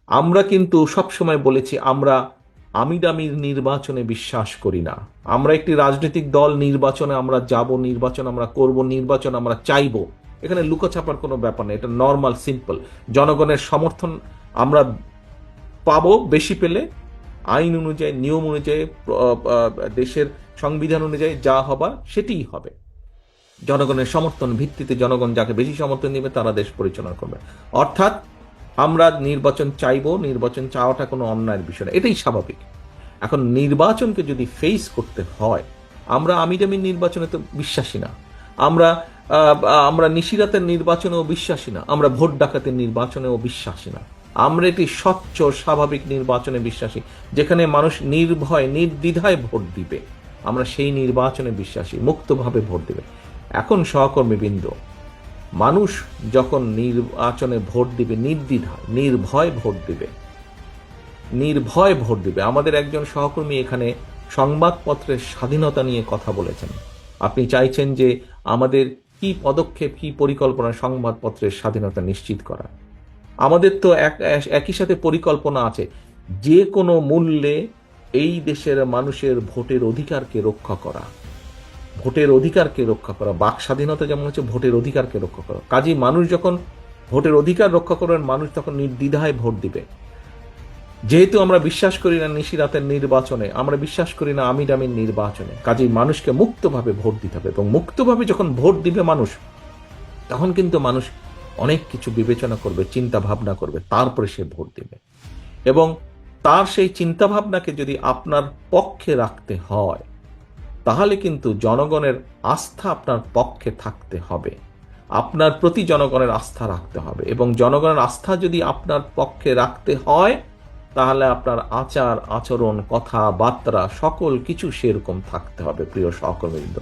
আমরা কিন্তু সবসময় বলেছি আমরা আমির নির্বাচনে বিশ্বাস করি না। আমরা একটি রাজনৈতিক দল, নির্বাচনে আমরা যাব, নির্বাচন আমরা করব, নির্বাচন আমরা চাইব, এখানে লুকোছাপার কোনো ব্যাপার নেই। এটা নর্মাল, সিম্পল। জনগণের সমর্থন আমরা পাবো, বেশি পেলে আইন অনুযায়ী, নিয়ম অনুযায়ী, দেশের সংবিধান অনুযায়ী যা হবার সেটিই হবে। জনগণের সমর্থন ভিত্তিতে জনগণ যাকে বেশি সমর্থন দিবে তারা দেশ পরিচালনা করবে। অর্থাৎ আমরা নির্বাচন চাইবো, নির্বাচন চাওয়াটা কোনো অন্যায়ের বিষয় না, এটাই স্বাভাবিক। এখন নির্বাচনকে যদি ফেস করতে হয়, আমরা আমির নির্বাচনে তো বিশ্বাসী না, আমরা আমরা নিশিরাতের নির্বাচনেও বিশ্বাসী না, আমরা ভোট ডাকাতের নির্বাচনেও বিশ্বাসী না। আমরা একটি স্বচ্ছ স্বাভাবিক নির্বাচনে বিশ্বাসী, যেখানে মানুষ নির্ভয় নির্দ্বিধায় ভোট দিবে। আমরা সেই নির্বাচনে বিশ্বাসী, মুক্তভাবে ভোট দিবে। এখন সহকর্মীবৃন্দ, মানুষ যখন নির্বাচনে ভোট দিবে নির্দ্বিধায় নির্ভয় ভোট দিবে, নির্ভয় ভোট দিবে। আমাদের একজন সহকর্মী এখানে সংবাদপত্রের স্বাধীনতা নিয়ে কথা বলেছেন। আপনি চাইছেন যে আমাদের কি পদক্ষেপ, কি পরিকল্পনা সংবাদপত্রের স্বাধীনতা নিশ্চিত করা। আমাদের তো একই সাথে পরিকল্পনা আছে যে কোনো মূল্যে এই দেশের মানুষের ভোটের অধিকারকে রক্ষা করা, ভোটের অধিকারকে রক্ষা করা। বাক স্বাধীনতা যেমন হচ্ছে ভোটের অধিকারকে রক্ষা করা। কাজেই মানুষ যখন ভোটের অধিকার রক্ষা করবেন, মানুষ তখন নির্দ্বিধায় ভোট দিবে। যেহেতু আমরা বিশ্বাস করি না নিশিরাতের নির্বাচনে, আমরা বিশ্বাস করি না আমির নির্বাচনে, কাজেই মানুষকে মুক্তভাবে ভোট দিতে হবে। এবং মুক্তভাবে যখন ভোট দিবে মানুষ, তখন কিন্তু মানুষ অনেক কিছু বিবেচনা করবে, চিন্তা ভাবনা করবে, তারপরে সে ভোট দিবে। এবং তার সেই চিন্তা ভাবনাকে যদি আপনার পক্ষে রাখতে হয়, তাহলে কিন্তু জনগণের আস্থা আপনার পক্ষে থাকতে হবে, আপনার প্রতি জনগণের আস্থা রাখতে হবে। এবং জনগণের আস্থা যদি আপনার পক্ষে রাখতে হয়, তাহলে আপনার আচার আচরণ, কথাবার্তা সকল কিছু সেরকম থাকতে হবে। প্রিয় সহকর্মীবৃন্দ,